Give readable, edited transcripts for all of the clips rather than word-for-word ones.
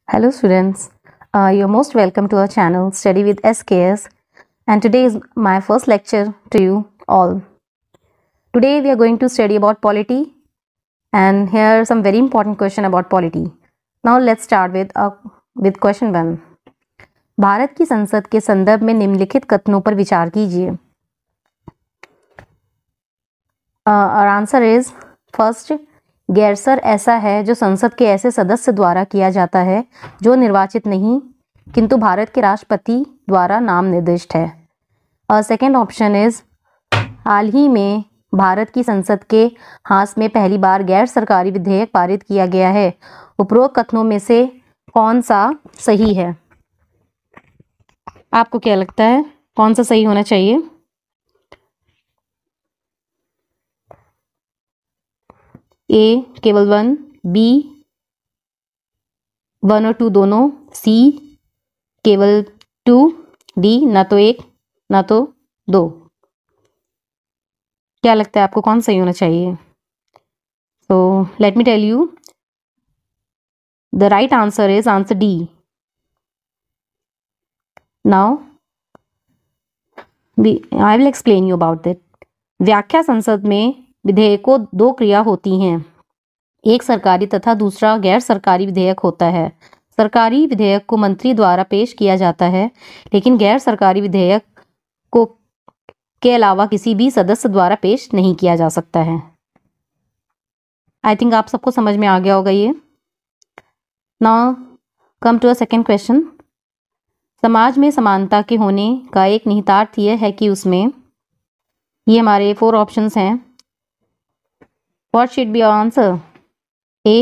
Hello students, you're most welcome to our channel Study with SKS, and today is my first lecture to you all. Today we are going to study about polity, and here are some very important question about polity. Now let's start with question 1. Bharat की संसद के संदर्भ में निम्नलिखित कथनों पर विचार कीजिए. Our answer is first, गैरसर ऐसा है जो संसद के ऐसे सदस्य द्वारा किया जाता है जो निर्वाचित नहीं किंतु भारत के राष्ट्रपति द्वारा नाम निर्दिष्ट है. और सेकेंड ऑप्शन इज हाल ही में भारत की संसद के हाथ में पहली बार गैर सरकारी विधेयक पारित किया गया है. उपरोक्त कथनों में से कौन सा सही है? आपको क्या लगता है कौन सा सही होना चाहिए? ए केवल 1, बी 1 और 2 दोनों, सी केवल 2, डी ना तो 1 ना तो 2. क्या लगता है आपको कौन सही होना चाहिए? So let me tell you, the right answer is answer D. Now I will explain you about that. व्याख्या संसद में विधेयकों दो क्रिया होती हैं. एक सरकारी तथा दूसरा गैर सरकारी विधेयक होता है. सरकारी विधेयक को मंत्री द्वारा पेश किया जाता है, लेकिन गैर सरकारी विधेयक को के अलावा किसी भी सदस्य द्वारा पेश नहीं किया जा सकता है. आई थिंक आप सबको समझ में आ गया होगा ये. Now come to a second question. समाज में समानता के होने का एक निहितार्थ यह है कि उसमें, ये हमारे 4 ऑप्शंस हैं. What should be our answer? A.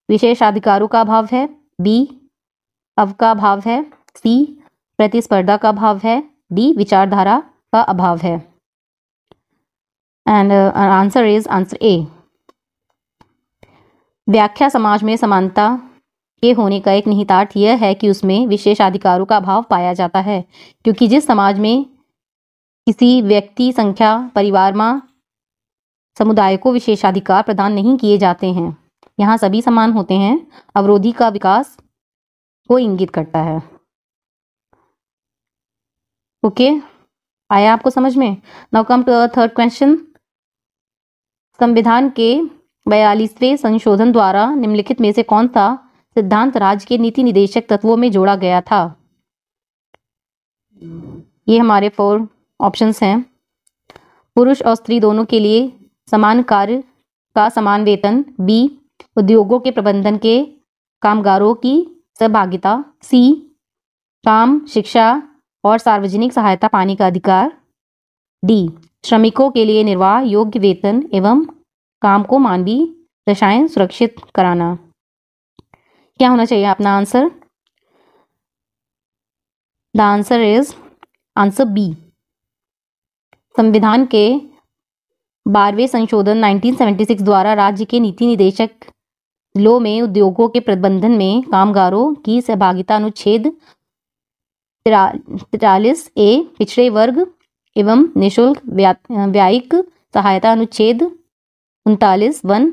विशेषाधिकारों का अभाव है. B. अव का अभाव है. C. प्रतिस्पर्धा का अभाव है. D. विचारधारा का अभाव है. And answer is answer A. व्याख्या समाज में समानता के होने का एक निहितार्थ यह है कि उसमें विशेषाधिकारों का अभाव पाया जाता है, क्योंकि जिस समाज में किसी व्यक्ति, संख्या, परिवार में समुदाय को विशेषाधिकार प्रदान नहीं किए जाते हैं, यहाँ सभी समान होते हैं, अवरोधी का विकास को इंगित करता है. ओके, आया आपको समझ में? Now come to third question. संविधान के 42वें संशोधन द्वारा निम्नलिखित में से कौन सा सिद्धांत राज्य के नीति निदेशक तत्वों में जोड़ा गया था? ये हमारे 4 ऑप्शंस हैं. पुरुष और स्त्री दोनों के लिए समान कार्य का समान वेतन. बी. उद्योगों के प्रबंधन के कामगारों की सहभागिता. सी. काम, शिक्षा और सार्वजनिक सहायता पाने का अधिकार. डी. श्रमिकों के लिए निर्वाह योग्य वेतन एवं काम को मानवीय दशाएं सुरक्षित कराना. क्या होना चाहिए अपना answer? The answer is answer B. संविधान के 12वें संशोधन 1976 द्वारा राज्य के नीति निदेशक लो में उद्योगों के प्रबंधन में कामगारों की सहभागिता अनुच्छेद 43 ए पिछड़े वर्ग एवं निःशुल्क व्यायिक सहायता अनुच्छेद 39(1)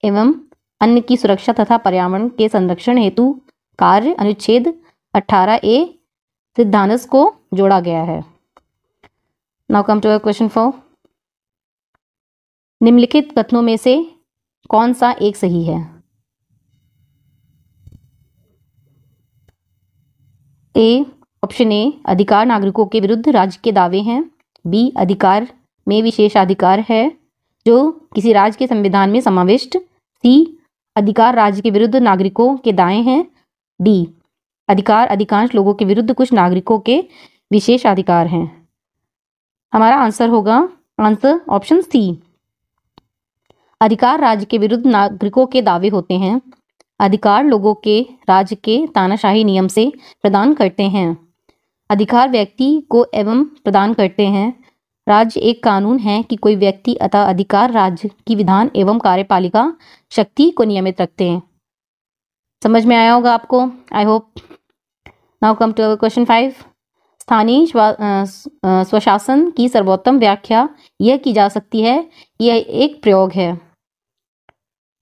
एवं अन्य की सुरक्षा तथा पर्यावरण के संरक्षण हेतु कार्य अनुच्छेद 18 ए सिद्धांत को जोड़ा गया है. Now come to question 4. निम्नलिखित कथनों में से कौन सा एक सही है? ए. ऑप्शन ए, अधिकार नागरिकों के विरुद्ध राज्य के दावे हैं. बी. अधिकार में विशेषाधिकार है जो किसी राज्य के संविधान में समाविष्ट. सी. अधिकार राज्य के विरुद्ध नागरिकों के दाएं हैं. डी. अधिकार अधिकांश लोगों के विरुद्ध कुछ नागरिकों के विशेषाधिकार हैं. हमारा आंसर होगा आंसर ऑप्शन सी. अधिकार राज्य के विरुद्ध नागरिकों के दावे होते हैं. अधिकार लोगों के राज्य के तानाशाही नियम से प्रदान करते हैं. अधिकार व्यक्ति को एवं प्रदान करते हैं. राज्य एक कानून है कि कोई व्यक्ति अतः अधिकार राज्य की विधान एवं कार्यपालिका शक्ति को नियमित रखते हैं. समझ में आया होगा आपको, I hope. Now come to question 5. स्थानीय स्वशासन की सर्वोत्तम व्याख्या यह की जा सकती है, यह एक प्रयोग है.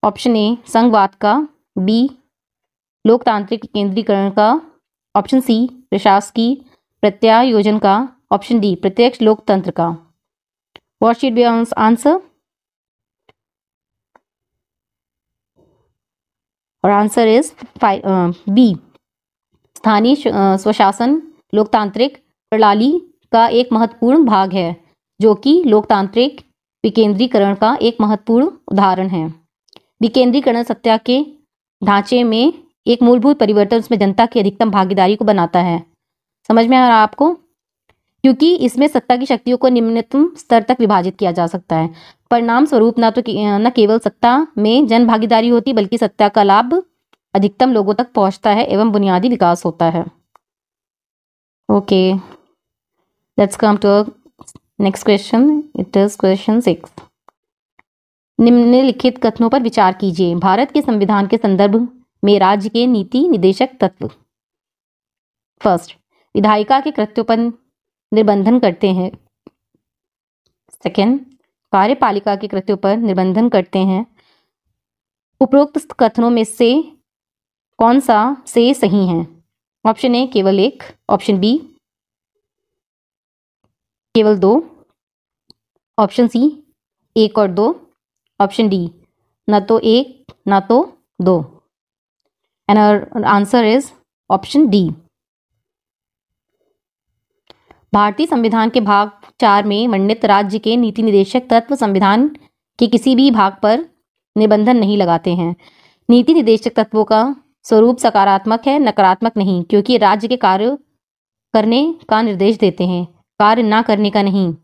ऑप्शन ए, संघवाद का. बी. लोकतांत्रिक केंद्रीकरण का, ऑप्शन सी प्रशासकीय प्रत्यायोजन का, ऑप्शन डी प्रत्यक्ष लोकतंत्र का। What should be answer? और आंसर इज बी, स्थानीय स्वशासन लोकतांत्रिक प्रणाली का एक महत्वपूर्ण भाग है, जो कि लोकतांत्रिक विकेंद्रीकरण का एक महत्वपूर्ण उदाहरण है। विकेंद्रीकरण सत्ता के ढांचे में एक मूलभूत परिवर्तन उसमें जनता की अधिकतम भागीदारी को बनाता है। समझ में आ रहा है आपको? क्योंकि इसमें सत्ता की शक्तियों को निम्नतम स्तर तक विभाजित किया जा सकता है। परिणाम स्वरूप न केवल सत्ता में जन भागीदारी होती, बल्कि सत्ता का लाभ अधिकतम लोगों तक पहुंचता है एवं बुनियादी विकास होता है। Okay, let's come to next question. It is question 6। निम्नलिखित कथनों पर विचार कीजिए। भारत के संविधान के संदर्भ में राज्य के नीति निदेशक तत्व। फर्स्ट, विधायिका के कृत्यों पर निर्बंधन करते हैं। सेकेंड, कार्यपालिका के कृत्यों पर निर्बंधन करते हैं। उपरोक्त कथनों में से कौन सा से सही है? ऑप्शन ए केवल एक, ऑप्शन बी केवल दो, ऑप्शन सी एक और दो, ऑप्शन डी न तो एक न तो दो। And our answer is option D. भारतीय संविधान के भाग 4 में वर्णित राज्य के नीति निदेशक तत्व संविधान के किसी भी भाग पर निबंधन नहीं लगाते हैं। नीति निदेशक तत्वों का स्वरूप सकारात्मक है, नकारात्मक नहीं, क्योंकि राज्य के कार्य करने का निर्देश देते हैं, कार्य ना करने का नहीं।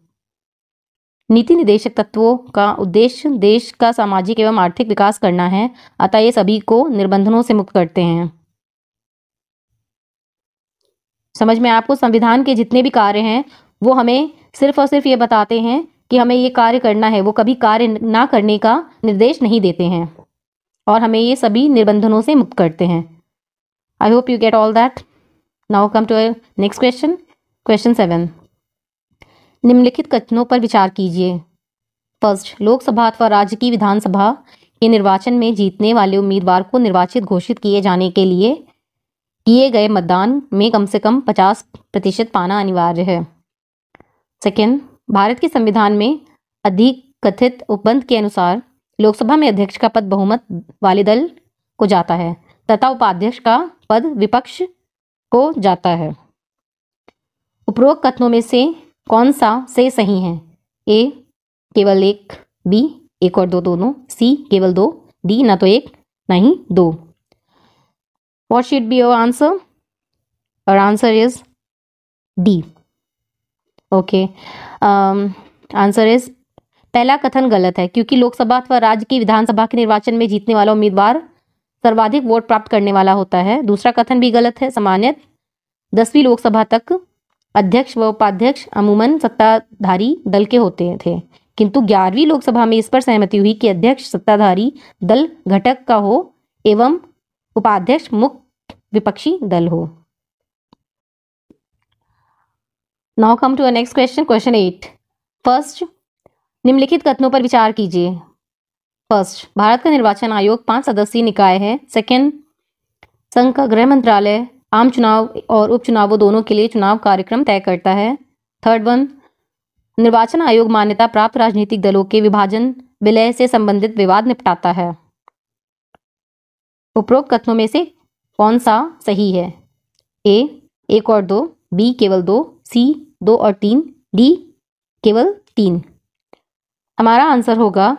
नीति निदेशक तत्वों का उद्देश्य देश का सामाजिक एवं आर्थिक विकास करना है, अतः ये सभी को निर्बंधनों से मुक्त करते हैं। समझ में आपको? संविधान के जितने भी कार्य हैं वो हमें सिर्फ और सिर्फ ये बताते हैं कि हमें ये कार्य करना है, वो कभी कार्य ना करने का निर्देश नहीं देते हैं और हमें ये सभी निर्बंधनों से मुक्त करते हैं। I hope you get all that. Now come to next question, question 7। निम्नलिखित कथनों पर विचार कीजिए। फर्स्ट, लोकसभा अथवा राज्य की विधानसभा के निर्वाचन में जीतने वाले उम्मीदवार को निर्वाचित घोषित किए जाने के लिए किए गए मतदान में कम से कम 50% पाना अनिवार्य है। सेकेंड, भारत के संविधान में अधिक कथित उपबंध के अनुसार लोकसभा में अध्यक्ष का पद बहुमत वाले दल को जाता है तथा उपाध्यक्ष का पद विपक्ष को जाता है। उपरोक्त कथनों में से कौन सा से सही है? ए केवल एक, बी एक और दो दोनों, सी केवल दो, डी ना तो एक ना ही दो। What should be your answer? Our answer is D. Okay. Answer is पहला कथन गलत है, क्योंकि लोकसभा अथवा राज्य की विधानसभा के निर्वाचन में जीतने वाला उम्मीदवार सर्वाधिक वोट प्राप्त करने वाला होता है। दूसरा कथन भी गलत है। सामान्यतः 10वीं लोकसभा तक अध्यक्ष व उपाध्यक्ष अमूमन सत्ताधारी दल के होते थे, किंतु 11वीं लोकसभा में इस पर सहमति हुई कि अध्यक्ष सत्ताधारी दल घटक का हो एवं उपाध्यक्ष मुक्त विपक्षी दल हो। Now come to next question, question 8। First, निम्नलिखित कथनों पर विचार कीजिए। फर्स्ट, भारत का निर्वाचन आयोग 5 सदस्यीय निकाय है। सेकेंड, संघ का गृह मंत्रालय आम चुनाव और उपचुनावों दोनों के लिए चुनाव कार्यक्रम तय करता है। थर्ड वन, निर्वाचन आयोग मान्यता प्राप्त राजनीतिक दलों के विभाजन विलय से संबंधित विवाद निपटाता है। उपरोक्त कथनों में से कौन सा सही है? ए एक और दो, बी केवल दो, सी 2 और 3, डी केवल 3। हमारा आंसर होगा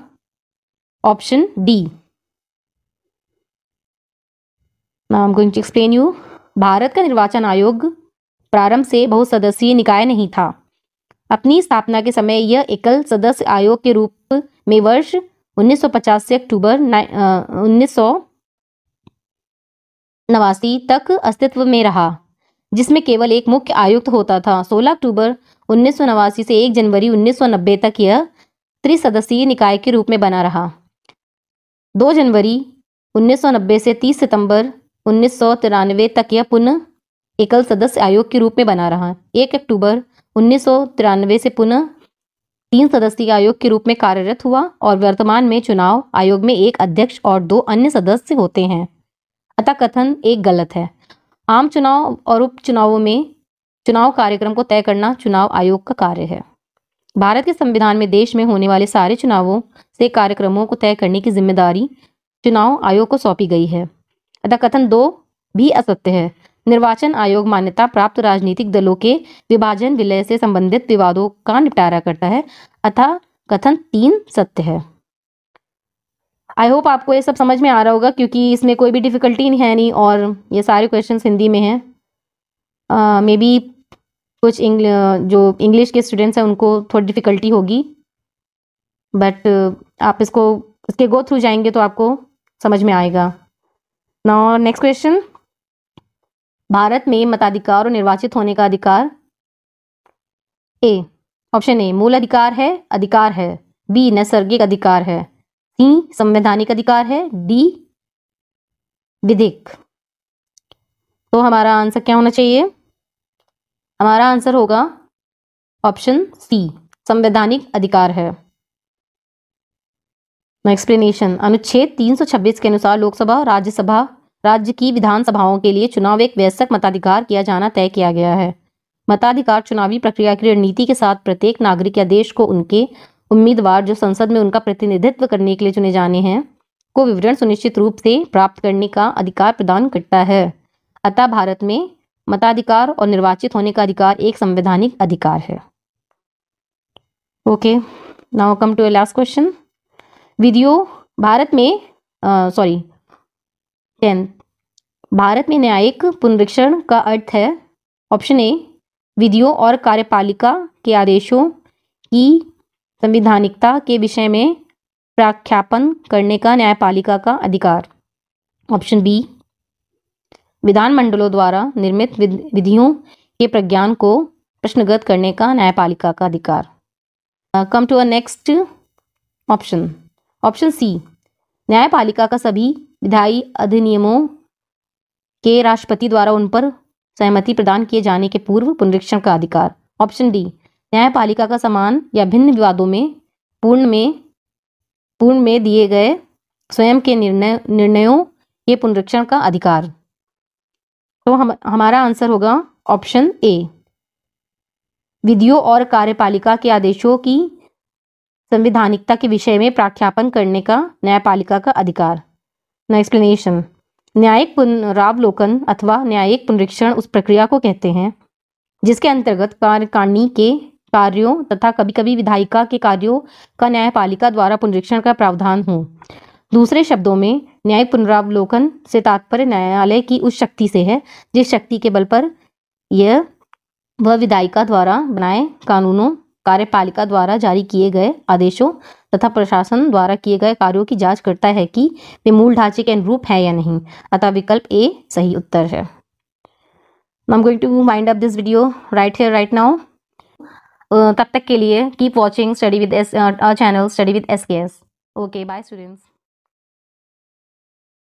option D. Now I am going to explain you. Bharat का निर्वाचन आयोग प्रारंभ से बहुसदस्यीय निकाय नहीं था। अपनी स्थापना के समय यह एकल सदस्य आयोग के रूप में वर्ष 1950 से अक्टूबर 1989 तक अस्तित्व में रहा, जिसमें केवल एक मुख्य आयुक्त होता था। 16 अक्टूबर 1989 से 1 जनवरी 1990 तक यह त्रिसदस्यीय निकाय के रूप में बना रहा। 2 जनवरी 1990 से 30 सितंबर 1993 तक यह पुनः एकल सदस्य आयोग के रूप में बना रहा। 1 अक्टूबर 1993 से पुनः 3 सदस्यीय आयोग के रूप में कार्यरत हुआ और वर्तमान में चुनाव आयोग में एक अध्यक्ष और 2 अन्य सदस्य होते हैं। अतः कथन एक गलत है। आम चुनाव और उपचुनावों में चुनाव कार्यक्रम को तय करना चुनाव आयोग का कार्य है। भारत के संविधान में देश में होने वाले सारे चुनावों से कार्यक्रमों को तय करने की जिम्मेदारी चुनाव आयोग को सौंपी गई है। अतः कथन 2 भी असत्य है। निर्वाचन आयोग मान्यता प्राप्त राजनीतिक दलों के विभाजन विलय से संबंधित विवादों का निपटारा करता है। अतः कथन 3 सत्य है। आई होप आपको ये सब समझ में आ रहा होगा, क्योंकि इसमें कोई भी डिफिकल्टी है नहीं और ये सारे क्वेश्चंस हिंदी में हैं। मे बी कुछ जो इंग्लिश के स्टूडेंट्स हैं उनको थोड़ी डिफिकल्टी होगी, बट आप इसके गो थ्रू जाएंगे तो आपको समझ में आएगा। नाउ नेक्स्ट क्वेश्चन, भारत में मताधिकार और निर्वाचित होने का अधिकार ऑप्शन ए मूल अधिकार है, बी नैसर्गिक अधिकार है, सी संवैधानिक अधिकार है, डी विधिक। तो हमारा आंसर क्या होना चाहिए? हमारा आंसर होगा ऑप्शन सी संवैधानिक अधिकार है। एक्सप्लेनेशन, अनुच्छेद 326 के अनुसार लोकसभा और राज्य की विधानसभाओं के लिए चुनाव एक वयस्क मताधिकार किया जाना तय किया गया है। मताधिकार चुनावी प्रक्रिया की रणनीति के साथ प्रत्येक नागरिक या देश को उनके उम्मीदवार जो संसद में उनका प्रतिनिधित्व करने के लिए चुने जाने हैं को विवरण सुनिश्चित रूप से प्राप्त करने का अधिकार प्रदान करता है। अतः भारत में मताधिकार और निर्वाचित होने का अधिकार एक संवैधानिक अधिकार है। Okay, now come to last question. Bharat में न्यायिक पुनरीक्षण का अर्थ है ऑप्शन ए विधियों और कार्यपालिका के आदेशों की संवैधानिकता के विषय में प्रख्यापन करने का न्यायपालिका का अधिकार, ऑप्शन बी विधानमंडलों द्वारा निर्मित विधियों के प्रज्ञान को प्रश्नगत करने का न्यायपालिका का अधिकार। Come to a next option C न्यायपालिका का सभी विधायी अधिनियमों के राष्ट्रपति द्वारा उन पर सहमति प्रदान किए जाने के पूर्व पुनरीक्षण का अधिकार, ऑप्शन डी न्यायपालिका का समान या भिन्न विवादों में पूर्ण में दिए गए स्वयं के निर्णयों के पुनरीक्षण का अधिकार। तो हमारा आंसर होगा ऑप्शन ए विधियों और कार्यपालिका के आदेशों की संवैधानिकता के विषय में प्रख्यापन करने का न्यायपालिका का अधिकार। ना एक्सप्लेनेशन, न्यायिक पुनरावलोकन अथवा न्यायिक पुनरीक्षण उस प्रक्रिया को कहते हैं जिसके अंतर्गत कार्यकारिणी के कार्यों तथा कभी कभी विधायिका के कार्यों का न्यायपालिका द्वारा पुनरीक्षण का प्रावधान हो। दूसरे शब्दों में न्यायिक पुनरावलोकन से तात्पर्य न्यायालय की उस शक्ति से है जिस शक्ति के बल पर वह विधायिका द्वारा बनाए कानूनों, कार्यपालिका द्वारा जारी किए गए आदेशों तथा प्रशासन द्वारा किए गए कार्यों की जांच करता है कि वे मूल ढांचे के अनुरूप है या नहीं। अतः विकल्प ए सही उत्तर है। I am going to wind up this video right here right now. तब तक के लिए keep watching study with channel study with SKS। Okay, bye students.